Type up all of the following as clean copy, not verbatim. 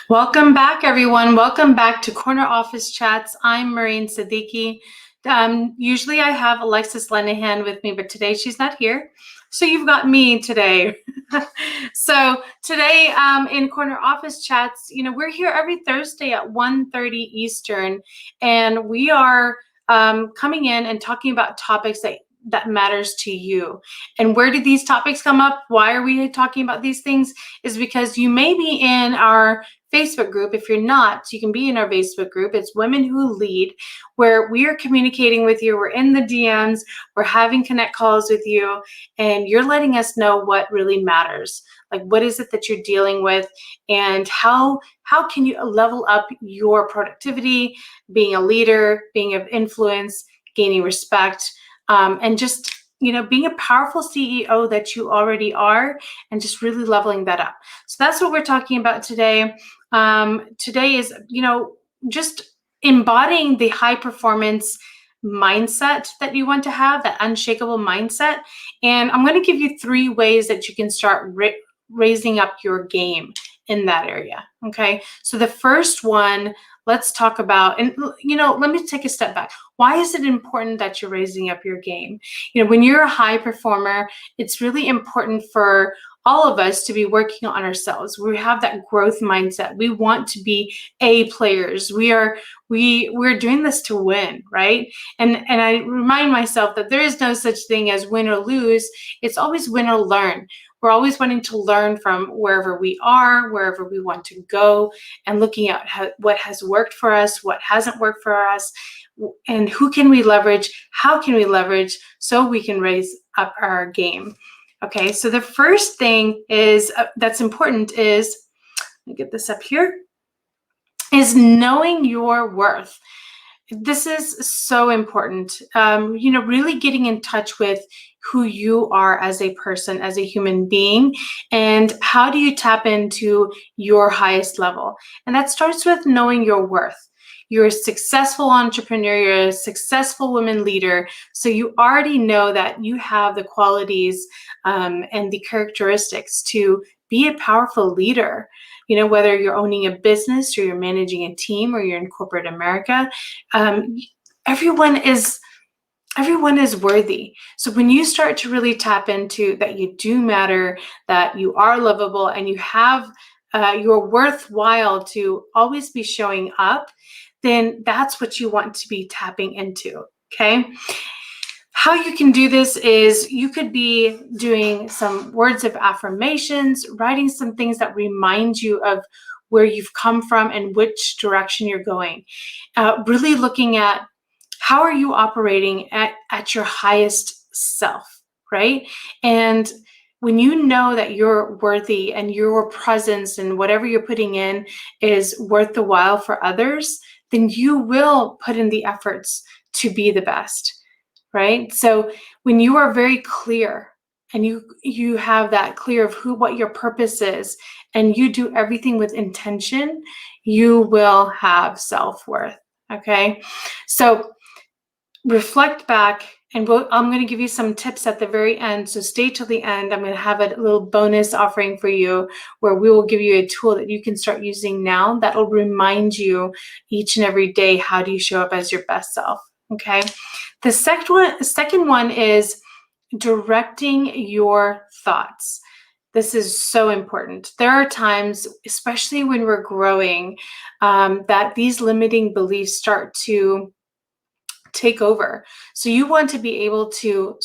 Welcome back, everyone. Welcome back to Corner Office Chats. I'm Maureen Siddiqui. Usually I have Alexis Lenahan with me, but today she's not here. So you've got me today. So today in Corner Office Chats, we're here every Thursday at 1:30 Eastern, and we are coming in and talking about topics that matters to you. And where did these topics come up? Why are we talking about these things? Is because you may be in our Facebook group. If you're not, you can be in our Facebook group. It's Women Who Lead, where we are communicating with you. We're in the DMs, we're having connect calls with you, and you're letting us know what really matters. Like, what is it that you're dealing with, and how can you level up your productivity, being a leader, being of influence, gaining respect, and just being a powerful CEO that you already are, and just really leveling that up. So that's what we're talking about today. Today is, just embodying the high performance mindset that you want to have, that unshakable mindset. And I'm going to give you 3 ways that you can start raising up your game in that area. Okay. So the first one, let's talk about, and let me take a step back. Why is it important that you're raising up your game? When you're a high performer, it's really important for all of us to be working on ourselves. We have that growth mindset. We want to be A players. We're doing this to win, right? And I remind myself that there is no such thing as win or lose. It's always win or learn. We're always wanting to learn from wherever we are, wherever we want to go, and looking at what has worked for us, what hasn't worked for us, and who can we leverage, how can we leverage, so we can raise up our game. Okay, so the first thing is that's important is, let me get this up here, is knowing your worth. This is so important. Really getting in touch with who you are as a person, as a human being, and how do you tap into your highest level. And that starts with knowing your worth. You're a successful entrepreneur, you're a successful woman leader, so you already know that you have the qualities and the characteristics to be a powerful leader. Whether you're owning a business or you're managing a team or you're in corporate America, everyone is worthy. So when you start to really tap into that, you do matter, that you are lovable, and you have you're worthwhile to always be showing up, then that's what you want to be tapping into. Okay. How you can do this is you could be doing some words of affirmations, writing some things that remind you of where you've come from and which direction you're going. Really looking at how are you operating at your highest self, right? And when you know that you're worthy and your presence and whatever you're putting in is worth the while for others, then you will put in the efforts to be the best, right? So when you are very clear and you have that clear of what your purpose is, and you do everything with intention, you will have self-worth. Okay, so reflect back, and I'm going to give you some tips at the very end, so stay till the end. I'm going to have a little bonus offering for you where we will give you a tool that you can start using now that will remind you each and every day, how do you show up as your best self. Okay, the second one is directing your thoughts. This is so important. There are times, especially when we're growing, that these limiting beliefs start to take over. So you want to be able to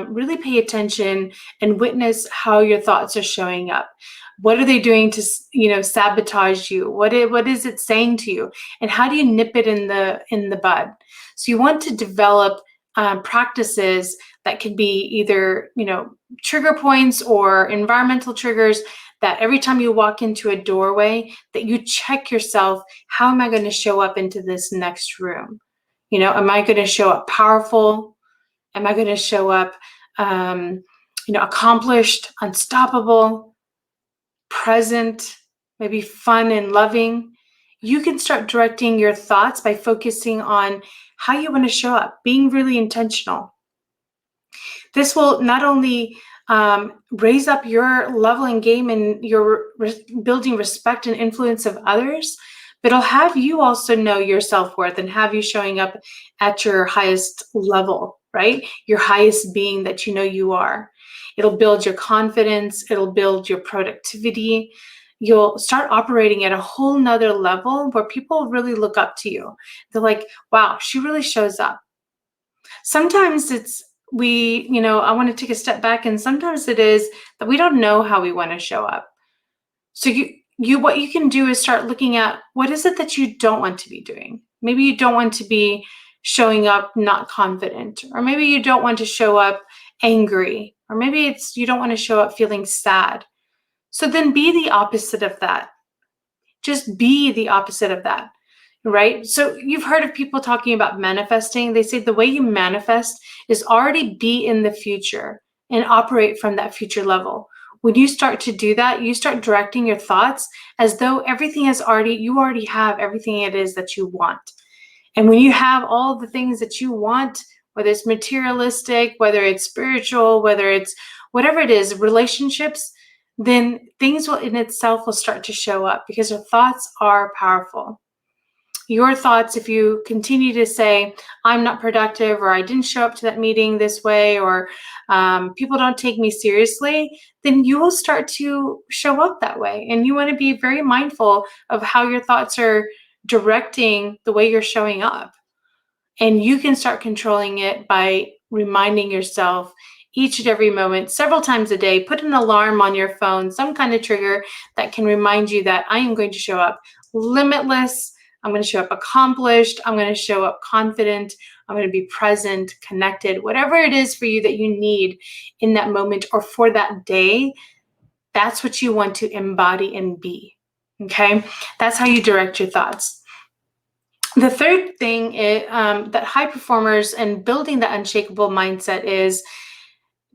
really pay attention and witness how your thoughts are showing up. What are they doing to, sabotage you? What is it saying to you? And how do you nip it in the bud? So you want to develop practices that can be either, trigger points or environmental triggers, that every time you walk into a doorway, that you check yourself, how am I going to show up into this next room? Am I going to show up powerful? Am I going to show up, accomplished, unstoppable, present, maybe fun and loving? You can start directing your thoughts by focusing on how you want to show up, being really intentional. This will not only raise up your level and game and your building respect and influence of others, but it'll have you also know your self-worth and have you showing up at your highest level, right? Your highest being that you know you are. It'll build your confidence. It'll build your productivity. You'll start operating at a whole nother level where people really look up to you. They're like, wow, she really shows up. Sometimes I want to take a step back, and sometimes it is that we don't know how we want to show up. So what you can do is start looking at what is it that you don't want to be doing. Maybe you don't want to be showing up not confident, or maybe you don't want to show up angry, or maybe it's you don't want to show up feeling sad. So then be the opposite of that. Just be the opposite of that, right? So you've heard of people talking about manifesting. They say the way you manifest is already be in the future and operate from that future level. When you start to do that, you start directing your thoughts as though you already have everything it is that you want. And when you have all the things that you want, whether it's materialistic, whether it's spiritual, whether it's whatever it is, relationships, then things in itself will start to show up because your thoughts are powerful. Your thoughts, if you continue to say, I'm not productive, or I didn't show up to that meeting this way, or people don't take me seriously, then you will start to show up that way. And you want to be very mindful of how your thoughts are directing the way you're showing up. And you can start controlling it by reminding yourself each and every moment, several times a day. Put an alarm on your phone, some kind of trigger that can remind you that I am going to show up limitless. I'm going to show up accomplished. I'm going to show up confident. I'm going to be present, connected, whatever it is for you that you need in that moment or for that day. That's what you want to embody and be. Okay. That's how you direct your thoughts. The third thing that high performers and building the unshakable mindset is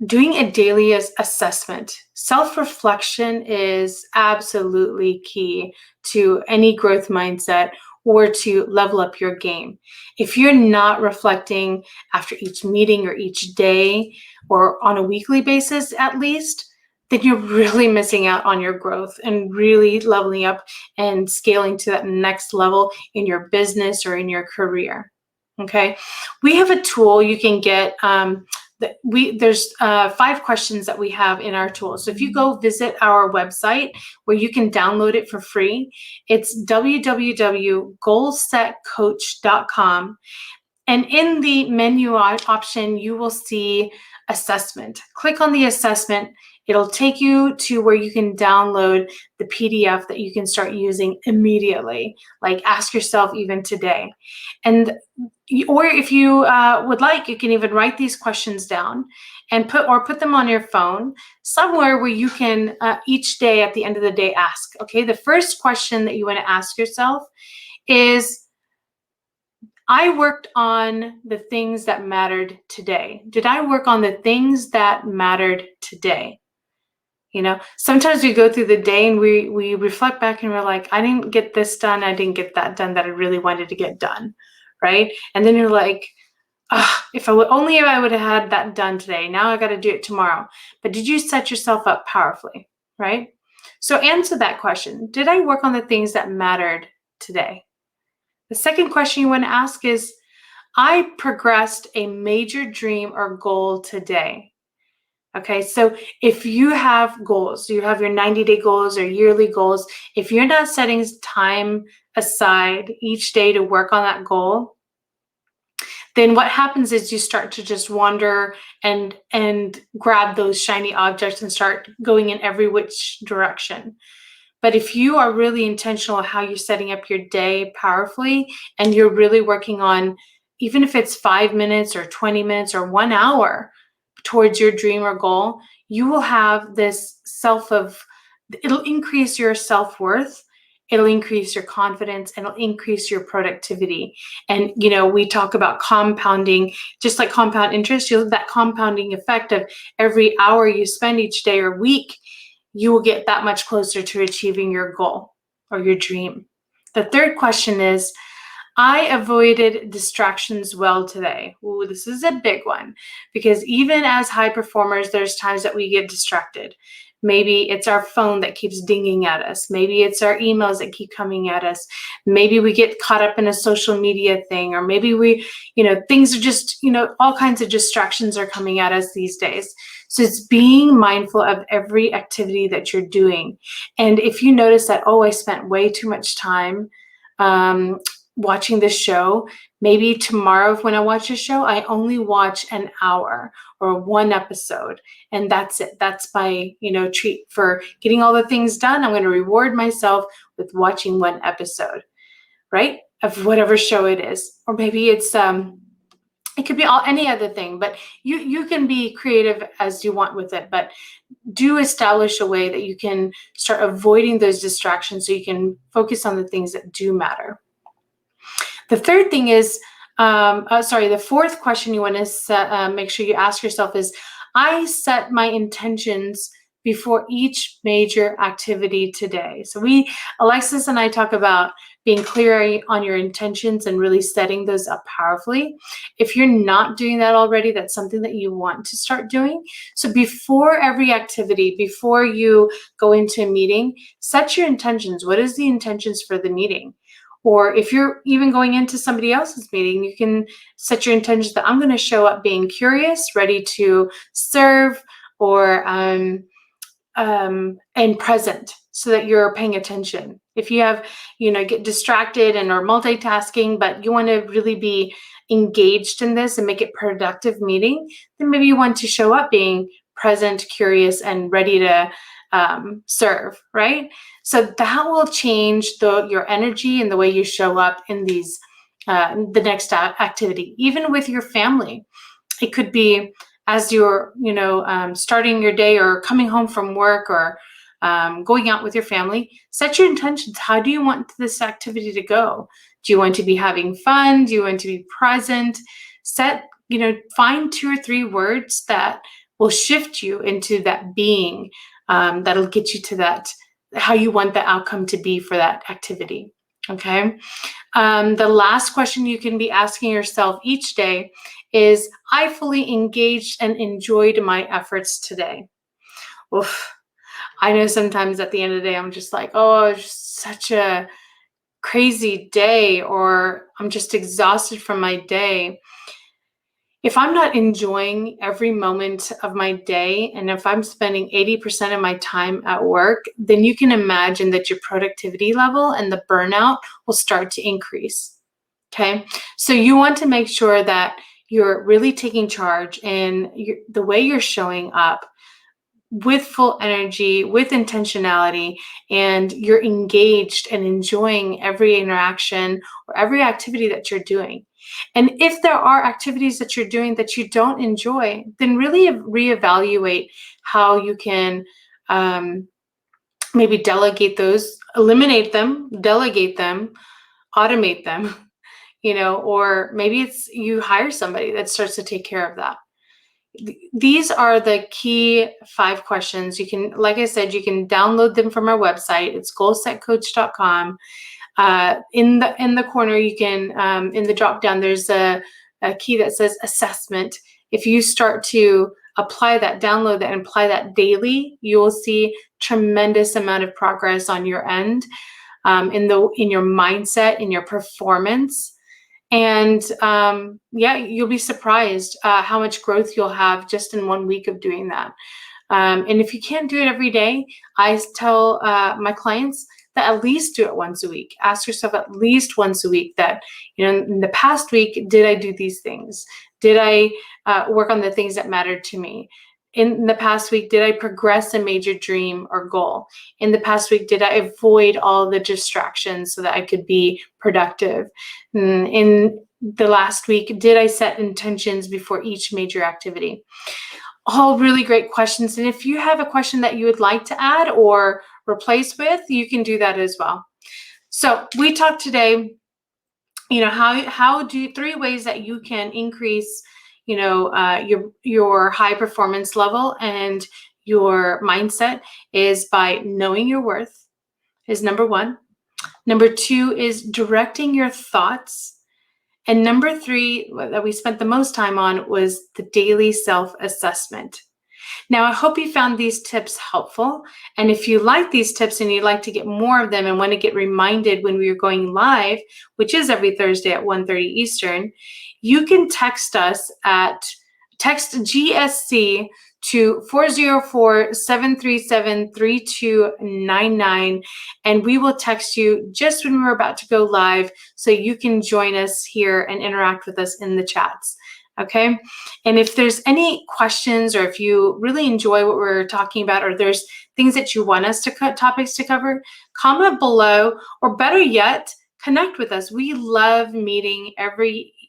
doing a daily assessment. Self-reflection is absolutely key to any growth mindset or to level up your game. If you're not reflecting after each meeting or each day or on a weekly basis at least, then you're really missing out on your growth and really leveling up and scaling to that next level in your business or in your career. Okay, we have a tool you can get. There's 5 questions that we have in our tool. So if you go visit our website where you can download it for free, it's www.goalsetcoach.com. And in the menu option, you will see assessment. Click on the assessment. It'll take you to where you can download the PDF that you can start using immediately. Like ask yourself even today. Or if you would like, you can even write these questions down and put them on your phone somewhere where you can each day at the end of the day ask. Okay, the first question that you want to ask yourself is, I worked on the things that mattered today. Did I work on the things that mattered today? You know, sometimes we go through the day and we reflect back and we're like, I didn't get this done. I didn't get that done that I really wanted to get done. Right. And then you're like, if I would have had that done today. Now I got to do it tomorrow. But did you set yourself up powerfully? Right. So answer that question. Did I work on the things that mattered today? The second question you want to ask is, I progressed a major dream or goal today. Okay, so if you have goals, you have your 90-day goals or yearly goals, if you're not setting time aside each day to work on that goal, then what happens is you start to just wander and grab those shiny objects and start going in every which direction. But if you are really intentional how you're setting up your day powerfully and you're really working on, even if it's 5 minutes or 20 minutes or 1 hour towards your dream or goal, you will have this it'll increase your self-worth, it'll increase your confidence, and it'll increase your productivity. And, you know, we talk about compounding, just like compound interest, you'll have that compounding effect of every hour you spend each day or week, you will get that much closer to achieving your goal or your dream. The third question is, I avoided distractions well today. Ooh, this is a big one because even as high performers, there's times that we get distracted. Maybe it's our phone that keeps dinging at us. Maybe it's our emails that keep coming at us. Maybe we get caught up in a social media thing, or maybe things are just, all kinds of distractions are coming at us these days. So it's being mindful of every activity that you're doing. And if you notice that, oh, I spent way too much time um, watching this show, maybe tomorrow when I watch a show, I only watch an hour or one episode, and that's it. That's my, treat for getting all the things done. I'm going to reward myself with watching one episode, right? Of whatever show it is. Or maybe it's it could be any other thing, but you can be creative as you want with it, but do establish a way that you can start avoiding those distractions so you can focus on the things that do matter. The third thing is, the fourth question you want to make sure you ask yourself is, I set my intentions before each major activity today. So Alexis and I talk about being clear on your intentions and really setting those up powerfully. If you're not doing that already, that's something that you want to start doing. So before every activity, before you go into a meeting, set your intentions. What is the intentions for the meeting? Or if you're even going into somebody else's meeting, you can set your intentions that I'm going to show up being curious, ready to serve, or and present, so that you're paying attention. If you have, get distracted and are multitasking, but you want to really be engaged in this and make it productive meeting, then maybe you want to show up being present, curious, and ready to serve, right? So that will change your energy and the way you show up in these the next activity. Even with your family, it could be as you're starting your day or coming home from work or going out with your family. Set your intentions. How do you want this activity to go? Do you want to be having fun? Do you want to be present? Find 2 or 3 words that will shift you into that being, that'll get you to that, how you want the outcome to be for that activity. Okay. The last question you can be asking yourself each day is, I fully engaged and enjoyed my efforts today. Oof. I know sometimes at the end of the day, I'm just like, oh, it's just such a crazy day, or I'm just exhausted from my day. If I'm not enjoying every moment of my day, and if I'm spending 80% of my time at work, then you can imagine that your productivity level and the burnout will start to increase. Okay. So you want to make sure that you're really taking charge in the way you're showing up with full energy, with intentionality, and you're engaged and enjoying every interaction or every activity that you're doing. And if there are activities that you're doing that you don't enjoy, then really reevaluate how you can maybe delegate those, eliminate them, delegate them, automate them, or maybe it's you hire somebody that starts to take care of that. These are the key 5 questions. You can, like I said, you can download them from our website. It's goalsetcoach.com. In the corner, you can, in the drop down, there's a key that says assessment. If you start to apply that, download that, and apply that daily, you will see tremendous amount of progress on your end, in your mindset, in your performance. And you'll be surprised how much growth you'll have just in 1 week of doing that. And if you can't do it every day, I tell my clients that at least do it once a week. Ask yourself at least once a week that, in the past week, did I do these things? Did I work on the things that mattered to me? In the past week, did I progress a major dream or goal? In the past week, did I avoid all the distractions so that I could be productive? In the last week, did I set intentions before each major activity? All really great questions. And if you have a question that you would like to add or replace with, you can do that as well. So we talked today, how do 3 ways that you can increase your high performance level and your mindset is by knowing your worth is number 1. Number 2 is directing your thoughts. And number 3 that we spent the most time on was the daily self-assessment. Now, I hope you found these tips helpful. And if you like these tips and you'd like to get more of them and want to get reminded when we are going live, which is every Thursday at 1:30 Eastern, you can text GSC to 404-737-3299, and we will text you just when we're about to go live so you can join us here and interact with us in the chats. Okay, and if there's any questions or if you really enjoy what we're talking about, or there's things that you want us to topics to cover, comment below, or better yet, connect with us. We love meeting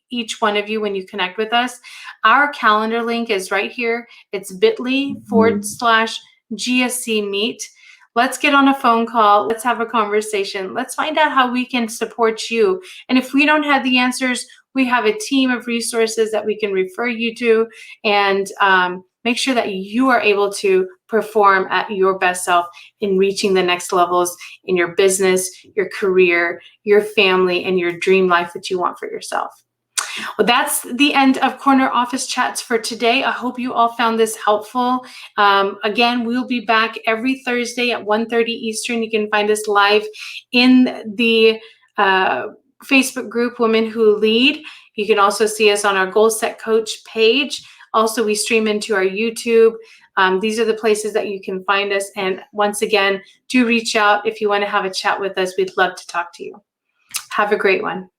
each one of you when you connect with us. Our calendar link is right here. It's bit.ly/GSC Meet. Let's get on a phone call. Let's have a conversation. Let's find out how we can support you. And if we don't have the answers, we have a team of resources that we can refer you to, and make sure that you are able to perform at your best self in reaching the next levels in your business, your career, your family, and your dream life that you want for yourself. Well, that's the end of Corner Office Chats for today. I hope you all found this helpful. Again, we'll be back every Thursday at 1:30 Eastern. You can find us live in the Facebook group, Women Who Lead. You can also see us on our Goal Set Coach page. Also, we stream into our YouTube. These are the places that you can find us. And once again, do reach out if you want to have a chat with us. We'd love to talk to you. Have a great one.